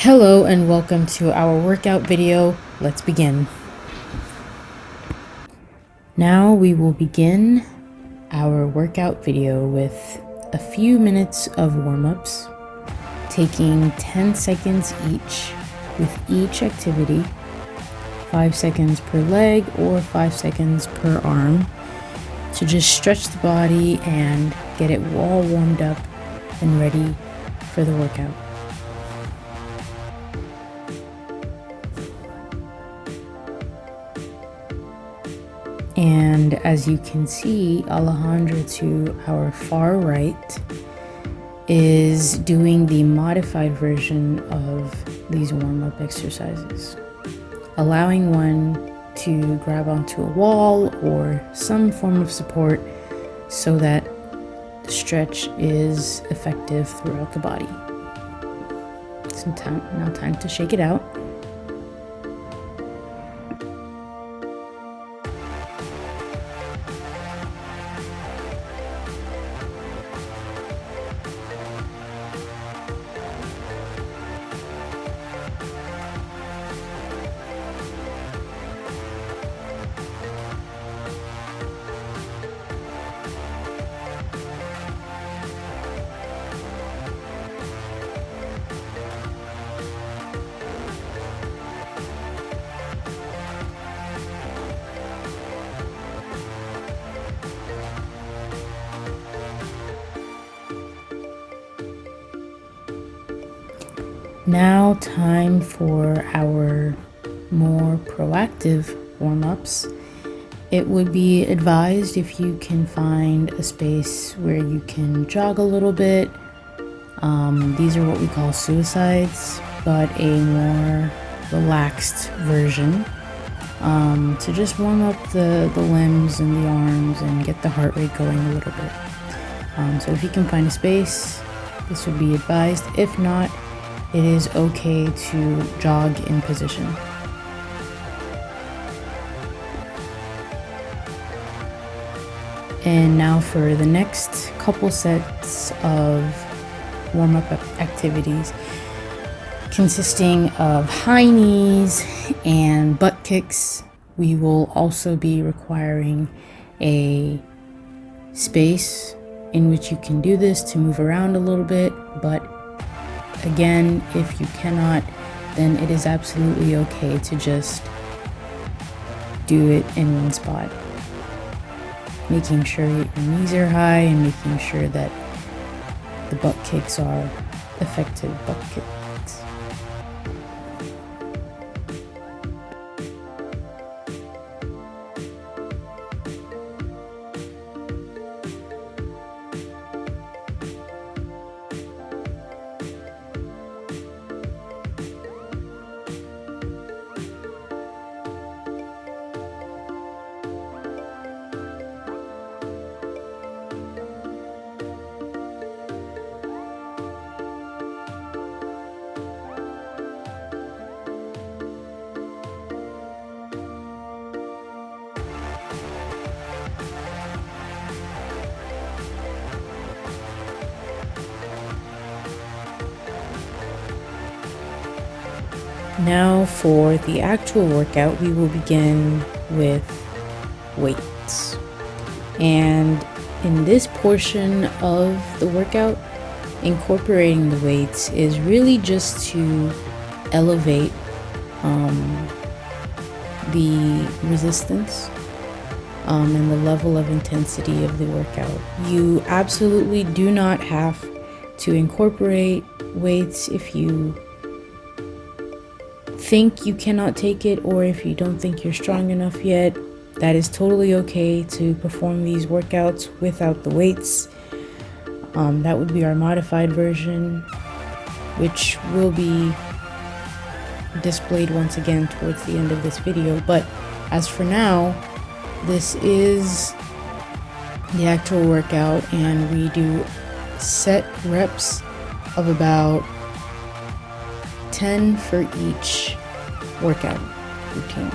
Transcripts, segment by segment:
Hello and welcome to our workout video. Let's begin. Now we will begin our workout video with a few minutes of warm-ups, taking 10 seconds each with each activity, 5 seconds per leg or 5 seconds per arm, to just stretch the body and get it all warmed up and ready for the workout. And as you can see, Alejandra to our far right is doing the modified version of these warm-up exercises, allowing one to grab onto a wall or some form of support so that the stretch is effective throughout the body. Now time to shake it out. Now time for our more proactive warm-ups. It would be advised if you can find a space where you can jog a little bit. These are what we call suicides, but a more relaxed version, to just warm up the limbs and the arms and get the heart rate going a little bit. So if you can find a space, this would be advised. If not, it is okay to jog in position. And now for the next couple sets of warm-up activities, consisting of high knees and butt kicks. We will also be requiring a space in which you can do this to move around a little bit, but again, if you cannot, then it is absolutely okay to just do it in one spot. Making sure your knees are high and making sure that the butt kicks are effective butt kicks. Now for the actual workout, we will begin with weights. And in this portion of the workout, incorporating the weights is really just to elevate the resistance and the level of intensity of the workout. You absolutely do not have to incorporate weights if you think you cannot take it, or if you don't think you're strong enough yet. That is totally okay to perform these workouts without the weights. That would be our modified version, which will be displayed once again towards the end of this video. But as for now, this is the actual workout, and we do set reps of about 10 for each workout routine.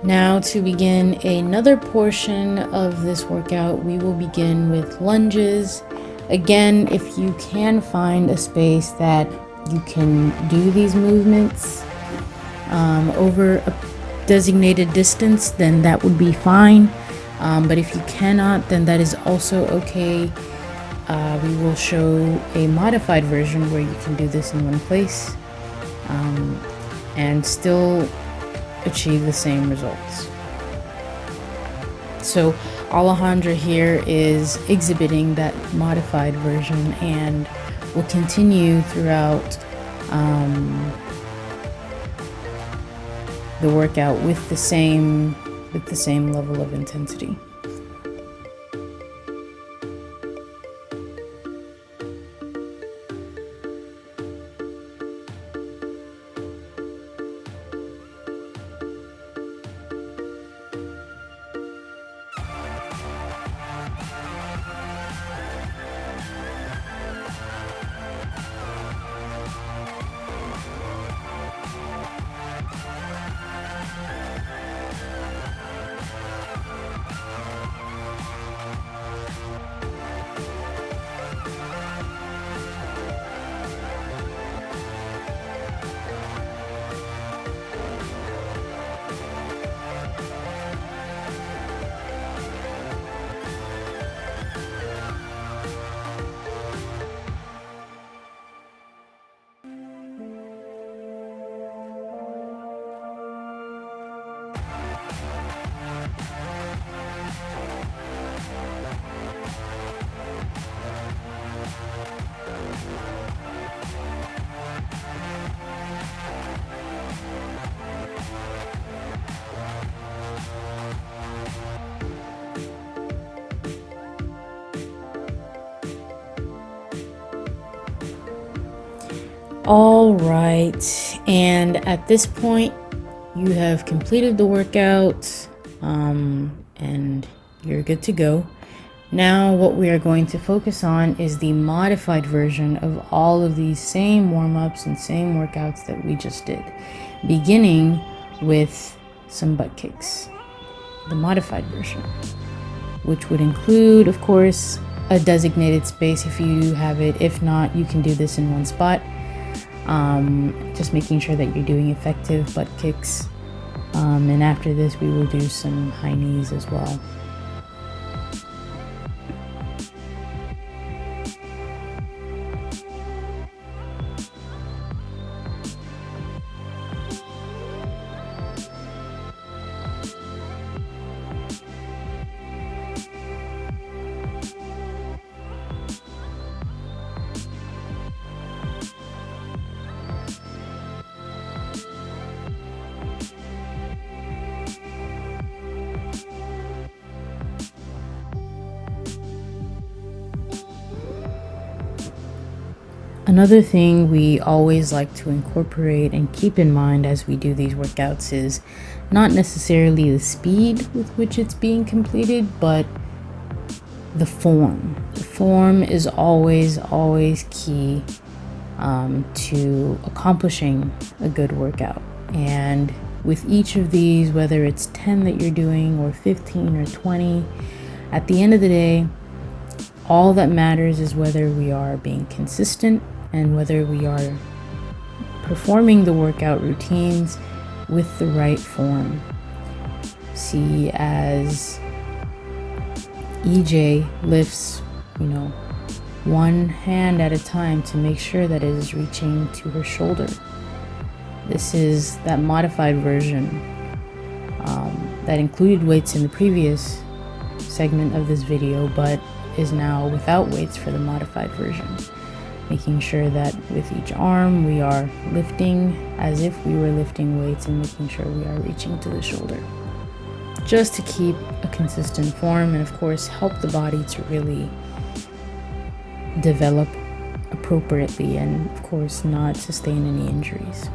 Now, to begin another portion of this workout, we will begin with lunges. Again, if you can find a space that you can do these movements over a designated distance, then that would be fine. But if you cannot, then that is also okay. We will show a modified version where you can do this in one place and still achieve the same results. So Alejandra here is exhibiting that modified version and will continue throughout the workout with the same level of intensity. All right, and at this point you have completed the workout and you're good to go. Now what we are going to focus on is the modified version of all of these same warm-ups and same workouts that we just did, beginning with some butt kicks, the modified version, which would include, of course, a designated space if you have it. If not, you can do this in one spot. Just making sure that you're doing effective butt kicks, and after this we will do some high knees as well. Another thing we always like to incorporate and keep in mind as we do these workouts is not necessarily the speed with which it's being completed, but the form. The form is always key to accomplishing a good workout. And with each of these, whether it's 10 that you're doing or 15 or 20, at the end of the day, all that matters is whether we are being consistent and whether we are performing the workout routines with the right form. See, as EJ lifts, one hand at a time to make sure that it is reaching to her shoulder. This is that modified version that included weights in the previous segment of this video, but is now without weights for the modified version. Making sure that with each arm we are lifting as if we were lifting weights and making sure we are reaching to the shoulder. Just to keep a consistent form and of course help the body to really develop appropriately and of course not sustain any injuries.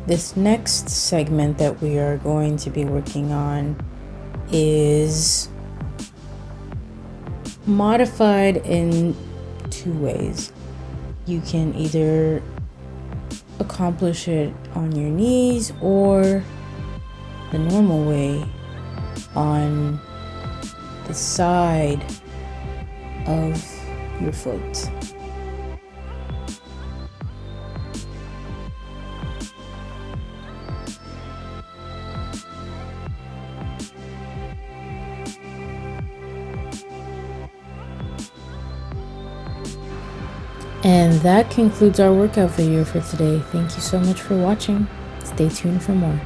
This next segment that we are going to be working on is modified in two ways. You can either accomplish it on your knees or the normal way on the side of your foot. And that concludes our workout video for today. Thank you so much for watching. Stay tuned for more.